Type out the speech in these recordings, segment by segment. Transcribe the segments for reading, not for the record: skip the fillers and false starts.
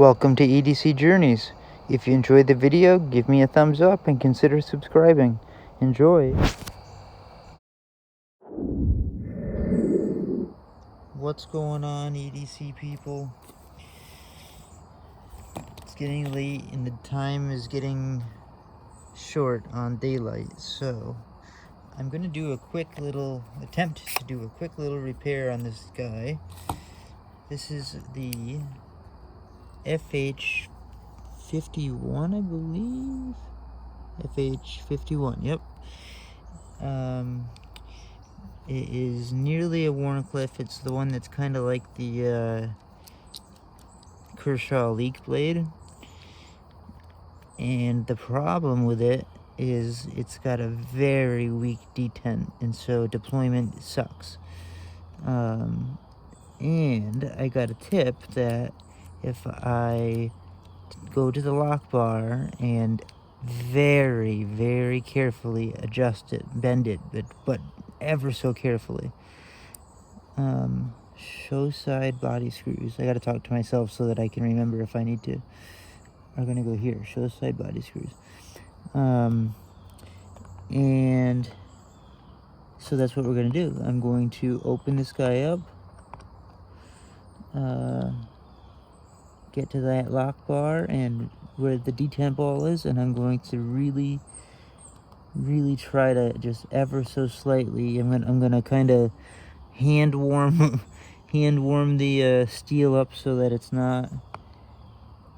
Welcome to EDC Journeys. If you enjoyed the video, give me a thumbs up and consider subscribing. Enjoy. What's going on, EDC people? It's getting late and the time is getting short on daylight, so I'm going to do a quick little attempt to do a quick little repair on this guy. This is the FH51, I believe. FH51, yep. It is nearly a Warncliffe. It's the one that's kind of like the Kershaw leak blade. And the problem with it is it's got a very weak detent, and so deployment sucks. And I got a tip that if I go to the lock bar and very, very carefully adjust it, bend it, but ever so carefully. Show side body screws. I gotta talk to myself so that I can remember if I need to. I'm gonna go here, show side body screws. And so that's what we're gonna do. I'm going to open this guy up, get to that lock bar and where the detent ball is, and I'm going to really try to just ever so slightly. I'm gonna kind of hand warm the steel up so that it's not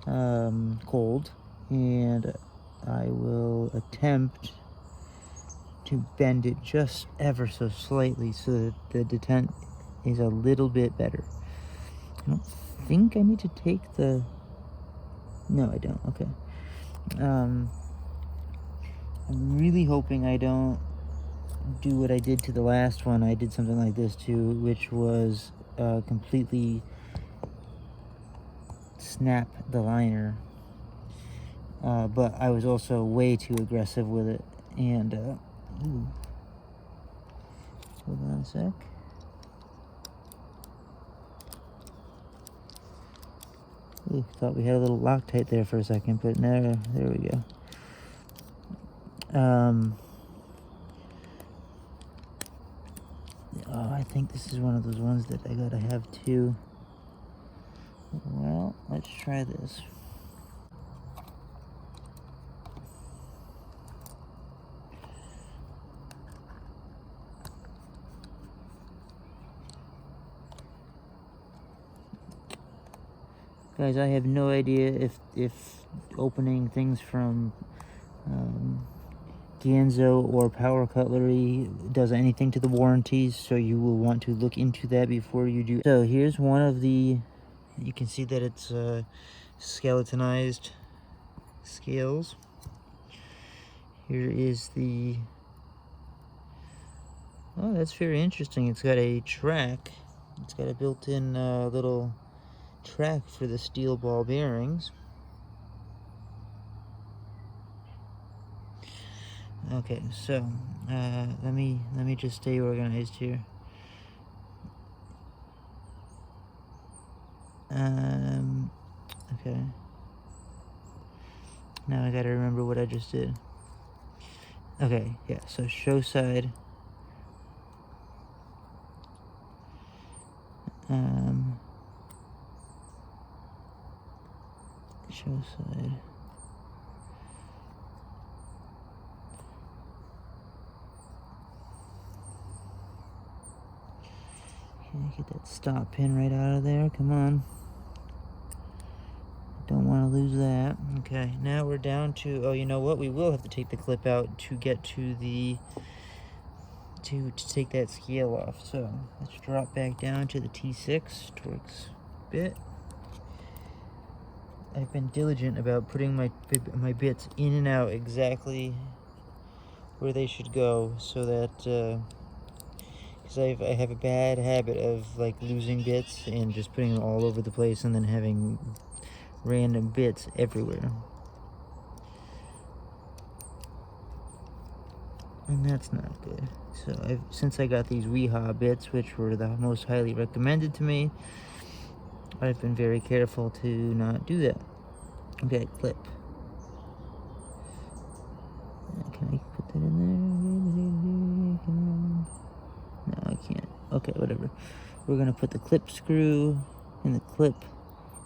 cold, and I will attempt to bend it just ever so slightly so that the detent is a little bit better. I don't think I need to take the... No, I don't. Okay. I'm really hoping I don't do what I did to the last one. I did something like this too, which was completely snap the liner. But I was also way too aggressive with it. And, ooh. Hold on a sec. Ooh, thought we had a little Loctite there for a second, but no, there we go. Oh, I think this is one of those ones that I gotta have too. Well, let's try this. Guys, I have no idea if opening things from Ganzo or Power Cutlery does anything to the warranties, so you will want to look into that before you do. So here's one of the, you can see that it's skeletonized scales. Here is the, oh, that's very interesting. It's got a track. It's got a built-in little track for the steel ball bearings. Okay, so let me just stay organized here. Okay. Now I gotta remember what I just did. Okay, yeah, so show side. Show side. Okay, get that stop pin right out of there. Come on. Don't want to lose that. Okay, now we're down to, oh, you know what? We will have to take the clip out to get to the, to take that scale off. So let's drop back down to the T6 Torx bit. I've been diligent about putting my bits in and out exactly where they should go, so that because I have a bad habit of like losing bits and just putting them all over the place and then having random bits everywhere, and that's not good. So since I got these WeHa bits, which were the most highly recommended to me, I've been very careful to not do that. Okay, clip. Can I put that in there? No, I can't. Okay, whatever. We're gonna put the clip screw in the clip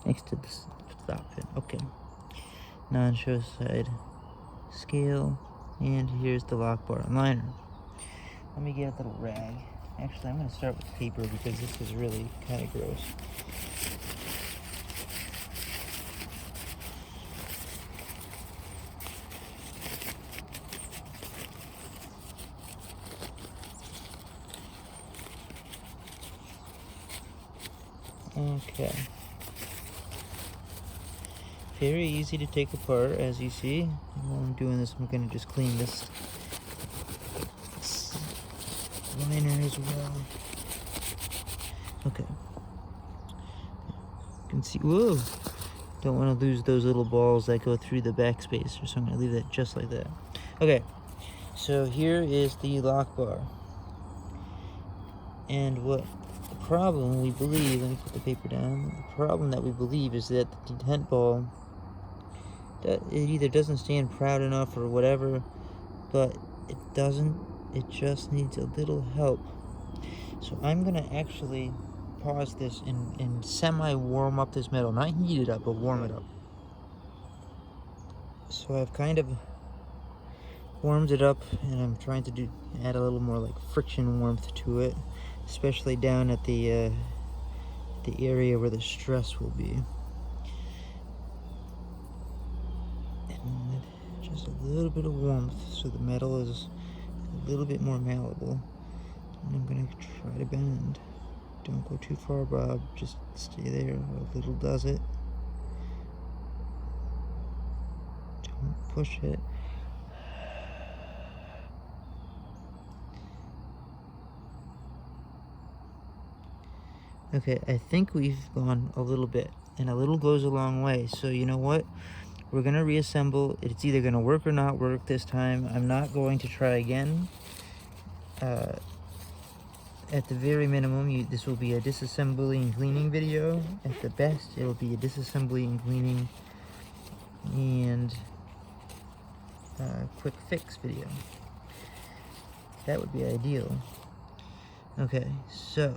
next to the stop pin. Okay. Non-show side scale, and here's the lock bar and liner. Let me get a little rag. Actually, I'm gonna start with paper because this is really kind of gross. Okay. Very easy to take apart, as you see. While I'm doing this, I'm going to just clean this liner as well. Okay. You can see, whoa! Don't want to lose those little balls that go through the backspacer, so I'm going to leave that just like that. Okay, so here is the lock bar. And what the problem we believe, let me put the paper down, the problem that we believe is that the detent ball, that it either doesn't stand proud enough or whatever, but it just needs a little help. So I'm gonna actually pause this and semi-warm up this metal, not heat it up, but warm it up. So I've kind of warmed it up, and I'm trying to add a little more like friction warmth to it, especially down at the area where the stress will be. And just a little bit of warmth so the metal is a little bit more malleable. And I'm gonna try to bend. Don't go too far, Bob. Just stay there. A little does it. Don't push it. Okay, I think we've gone a little bit, and a little goes a long way. So you know what? We're gonna reassemble. It's either gonna work or not work this time. I'm not going to try again. At the very minimum, this will be a disassembly and cleaning video. At the best, it'll be a disassembly and cleaning and quick fix video. That would be ideal. Okay, so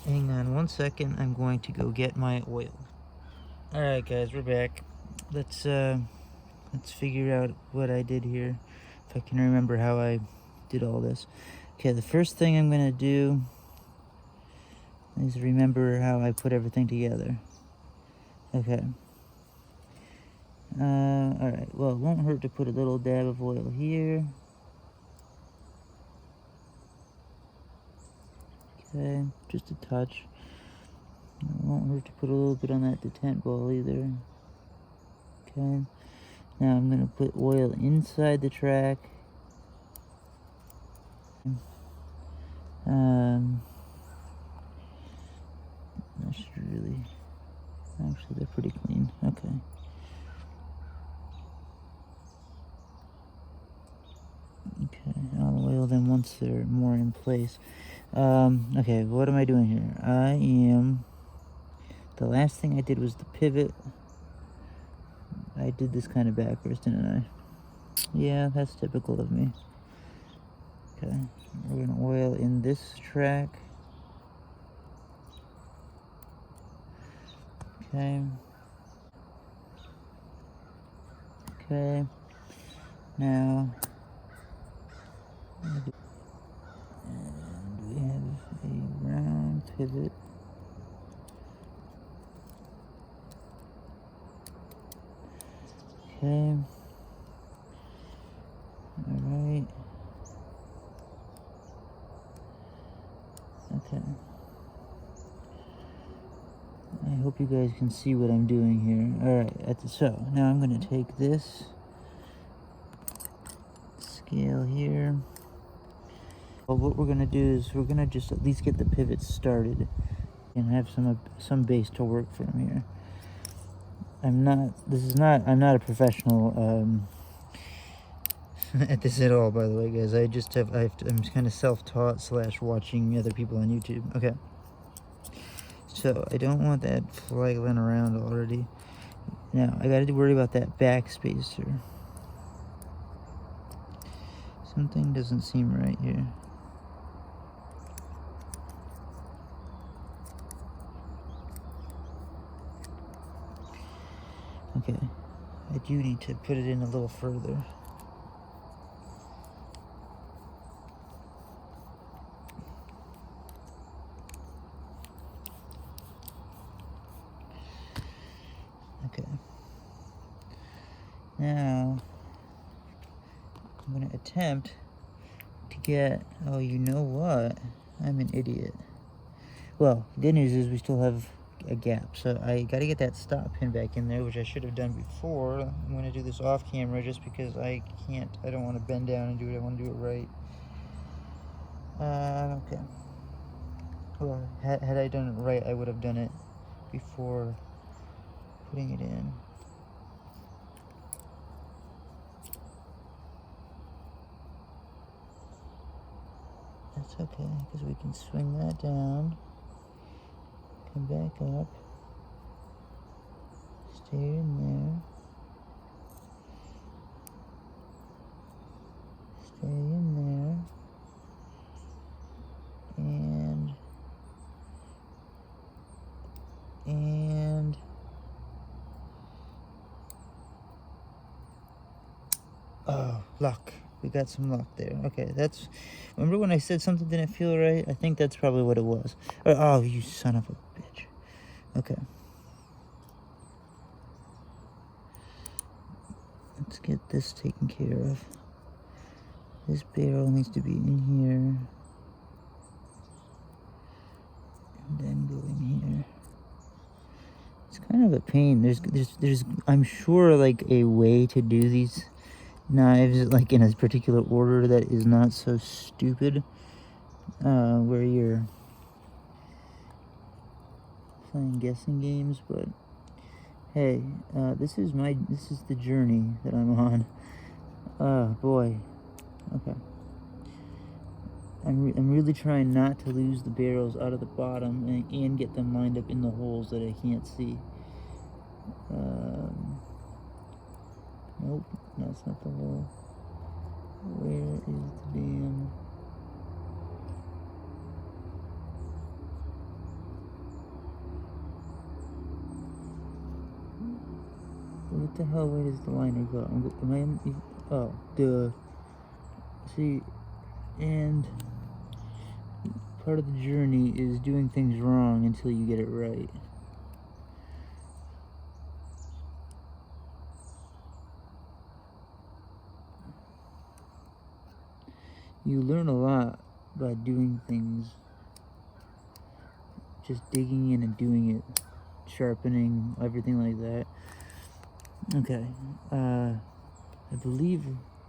hang on 1 second. I'm going to go get my oil. All right, guys, we're back. Let's figure out what I did here, if I can remember how I did all this. Okay, the first thing I'm gonna do is remember how I put everything together. Okay. Alright, well, it won't hurt to put a little dab of oil here. Okay, just a touch. It won't hurt to put a little bit on that detent ball either. Okay. Now I'm going to put oil inside the track. That should really, actually they're pretty clean. Okay. Okay, I'll oil them once they're more in place. Okay, what am I doing here? The last thing I did was the pivot. I did this kind of backwards, didn't I? Yeah, that's typical of me. Okay, we're gonna oil in this track. Okay. Okay. Now, and we have a round pivot. Okay. Alright. Okay. I hope you guys can see what I'm doing here. Alright, so now I'm going to take this scale here. Well, what we're going to do is we're going to just at least get the pivot started and have some base to work from here. I'm not a professional at this at all, by the way, guys. I'm kind of self-taught / watching other people on YouTube. Okay. So I don't want that flagging around already. Now I gotta worry about that backspacer. Something doesn't seem right here. Okay, I do need to put it in a little further. Okay. Now, I'm going to attempt to get, oh, you know what? I'm an idiot. Well, good news is we still have a gap, so I got to get that stop pin back in there, which I should have done before. I'm going to do this off camera just because I don't want to bend down and do it. I want to do it right. Okay. Well, had I done it right, I would have done it before putting it in. That's okay, because we can swing that down, come back up, stay in there, stay in there, and oh, luck. We got some luck there. Okay, remember when I said something didn't feel right? I think that's probably what it was. Oh, you son of a bitch. Okay. Let's get this taken care of. This barrel needs to be in here. And then go in here. It's kind of a pain. There's I'm sure like a way to do these knives like in a particular order that is not so stupid, where you're playing guessing games, but hey, this is the journey that I'm on. Boy. Okay. I'm really trying not to lose the barrels out of the bottom and get them lined up in the holes that I can't see. Nope, that's not the hole. Where is the damn... What the hell, where does the liner go? Am I in... Oh, duh. See, and part of the journey is doing things wrong until you get it right. You learn a lot by doing things, just digging in and doing it, sharpening, everything like that. Okay, I believe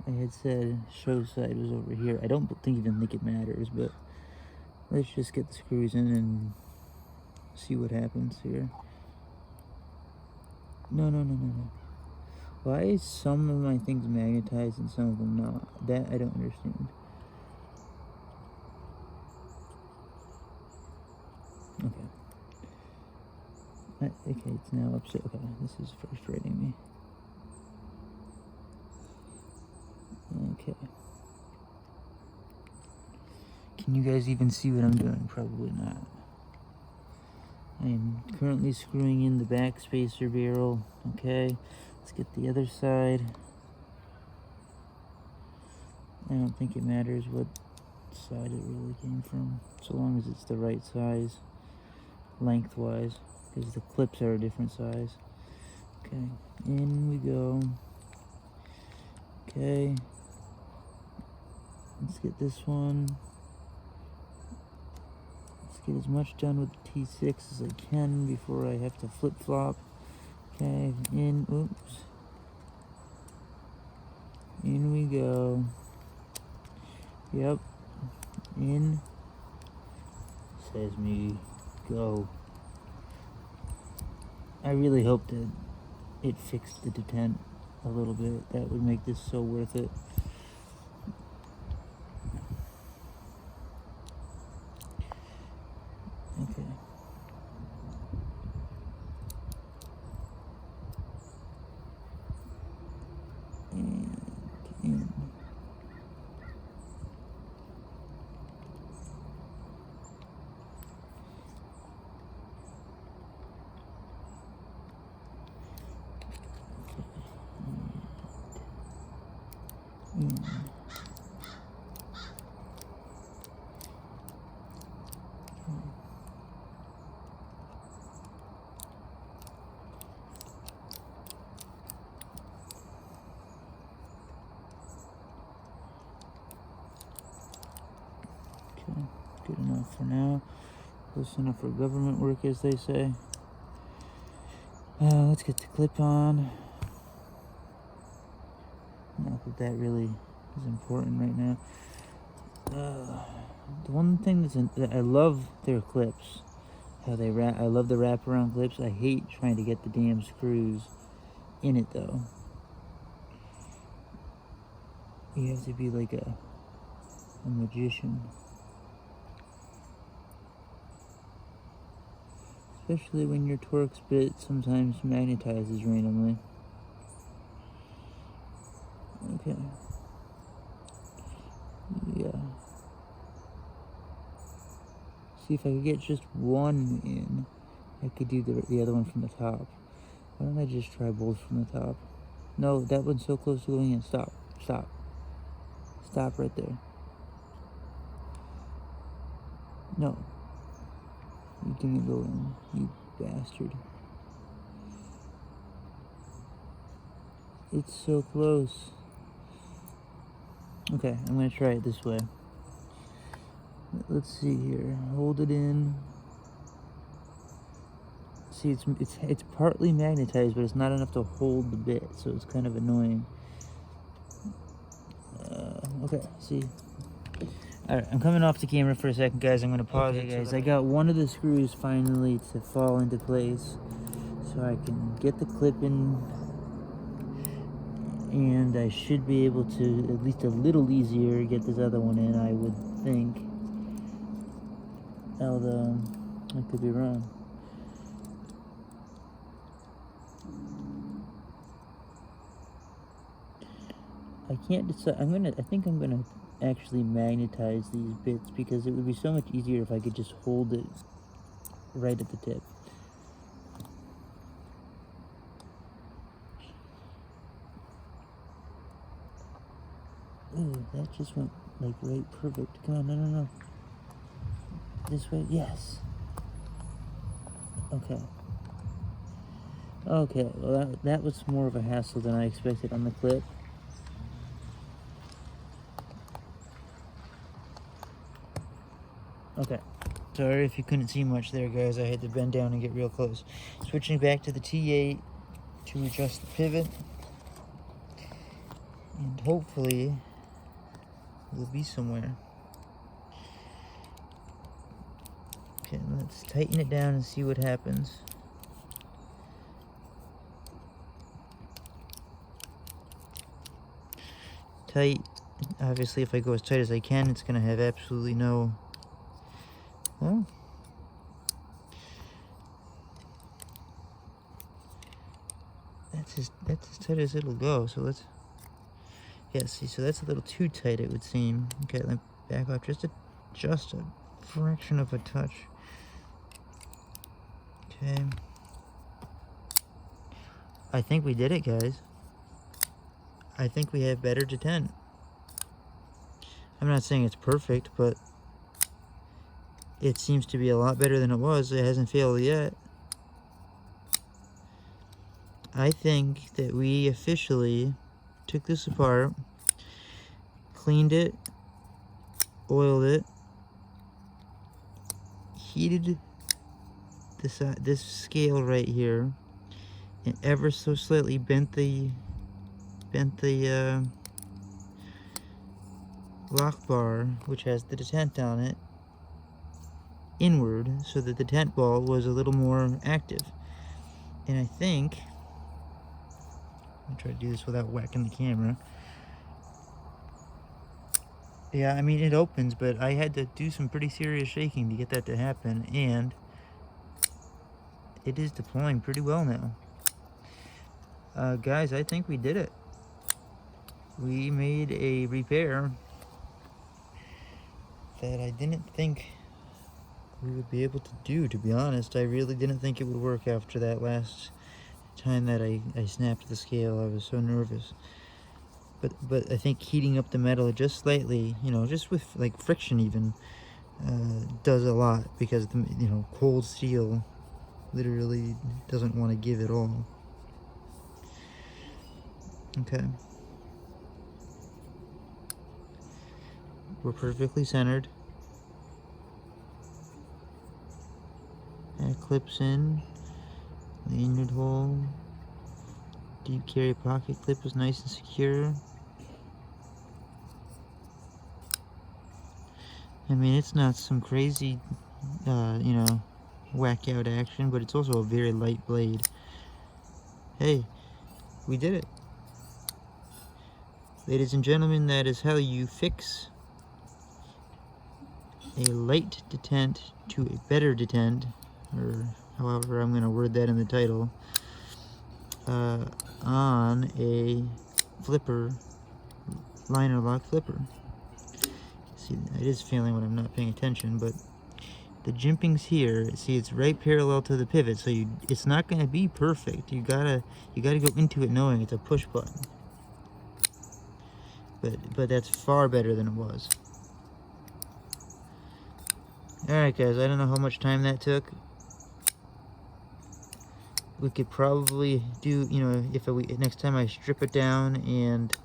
I had said show side was over here. I don't even think it matters, but let's just get the screws in and see what happens here. No. Why is some of my things magnetized and some of them not? That I don't understand. Okay, it's now upset. Okay, this is frustrating me. Okay. Can you guys even see what I'm doing? Probably not. I am currently screwing in the back spacer barrel. Okay, let's get the other side. I don't think it matters what side it really came from, so long as it's the right size, lengthwise, because the clips are a different size. Okay, in we go. Okay, let's get this one. Let's get as much done with the T6 as I can before I have to flip-flop. Okay, oops. In we go. Yep, in, says me, go. I really hope that it fixed the detent a little bit. That would make this so worth it. now. Close enough for government work, as they say. Let's get the clip on. Not that that really is important right now. The one thing that I love their clips. How they wrap. I love the wraparound clips. I hate trying to get the damn screws in it though. You have to be like a magician. Especially when your Torx bit sometimes magnetizes randomly. Okay. Yeah. See, if I could get just one in, I could do the other one from the top. Why don't I just try both from the top? No, that one's so close to going in. Stop. Stop. Stop right there. No. You didn't go in, you bastard. It's so close. Okay, I'm gonna try it this way. Let's see here. Hold it in. See, it's partly magnetized, but it's not enough to hold the bit, so it's kind of annoying. Okay, see. Alright, I'm coming off the camera for a second, guys. I'm gonna pause it, guys. I got one of the screws finally to fall into place, so I can get the clip in, and I should be able to, at least a little easier, get this other one in, I would think. Although, I could be wrong. I can't decide. I think I'm gonna actually magnetize these bits, because it would be so much easier if I could just hold it right at the tip. Ooh, that just went like right perfect. Come on, no. This way, yes. Okay. Okay, well that was more of a hassle than I expected on the clip. Okay. Sorry if you couldn't see much there, guys. I had to bend down and get real close. Switching back to the T8 to adjust the pivot. And hopefully we'll be somewhere. Okay, let's tighten it down and see what happens. Tight. Obviously, if I go as tight as I can, it's going to have absolutely no... Well, that's as tight as it'll go. So let's... Yeah, see, so that's a little too tight, it would seem. Okay, let me back off just a fraction of a touch. Okay. I think we did it, guys. I think we have better detent. I'm not saying it's perfect, but it seems to be a lot better than it was. It hasn't failed yet. I think that we officially took this apart, cleaned it, oiled it, heated this scale right here, and ever so slightly bent the lock bar, which has the detent on it, inward, so that the detent ball was a little more active. And I think, I'm gonna try to do this without whacking the camera. Yeah, I mean, it opens, but I had to do some pretty serious shaking to get that to happen, and it is deploying pretty well now. Guys, I think we did it. We made a repair that I didn't think we would be able to do, to be honest. I really didn't think it would work after that last time that I snapped the scale. I was so nervous. But I think heating up the metal just slightly, you know, just with like friction even, does a lot, because the, you know, cold steel literally doesn't want to give it all. Okay. We're perfectly centered. That clips in. Lanyard hole. Deep carry pocket clip is nice and secure. I mean, it's not some crazy, you know, whack out action, but it's also a very light blade. Hey, we did it. Ladies and gentlemen, that is how you fix a light detent to a better detent, or however I'm going to word that in the title, on a flipper, liner lock flipper. See, it is failing when I'm not paying attention, but the jimping's here. See, it's right parallel to the pivot, so it's not going to be perfect. You gotta go into it knowing it's a push button. But that's far better than it was. Alright guys, I don't know how much time that took. We could probably do, you know, next time I strip it down and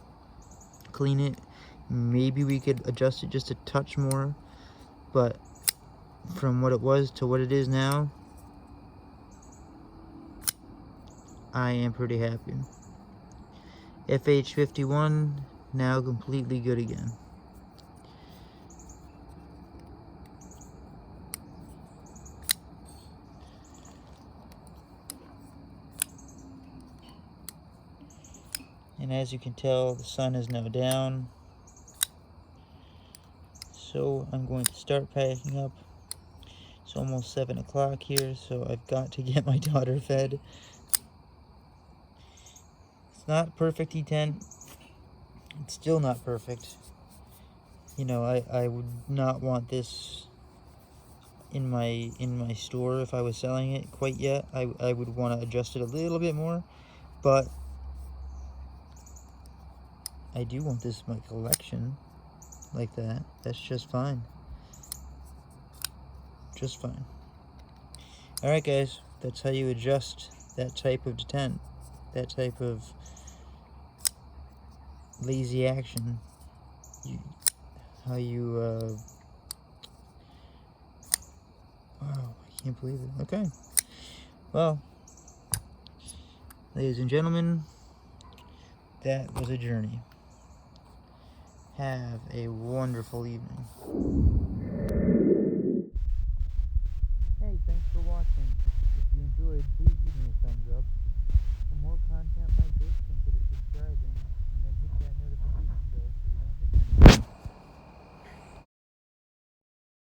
clean it, maybe we could adjust it just a touch more. But from what it was to what it is now, I am pretty happy. FH51 now completely good again. And as you can tell, the sun is now down. So I'm going to start packing up. It's almost 7 o'clock here, so I've got to get my daughter fed. It's not perfect detent. It's still not perfect. You know, I would not want this in my store if I was selling it quite yet. I would want to adjust it a little bit more, but I do want this in my collection like that. That's just fine. Just fine. Alright guys, that's how you adjust that type of detent, that type of lazy action. Wow, I can't believe it. Okay. Well, ladies and gentlemen, that was a journey. Have a wonderful evening.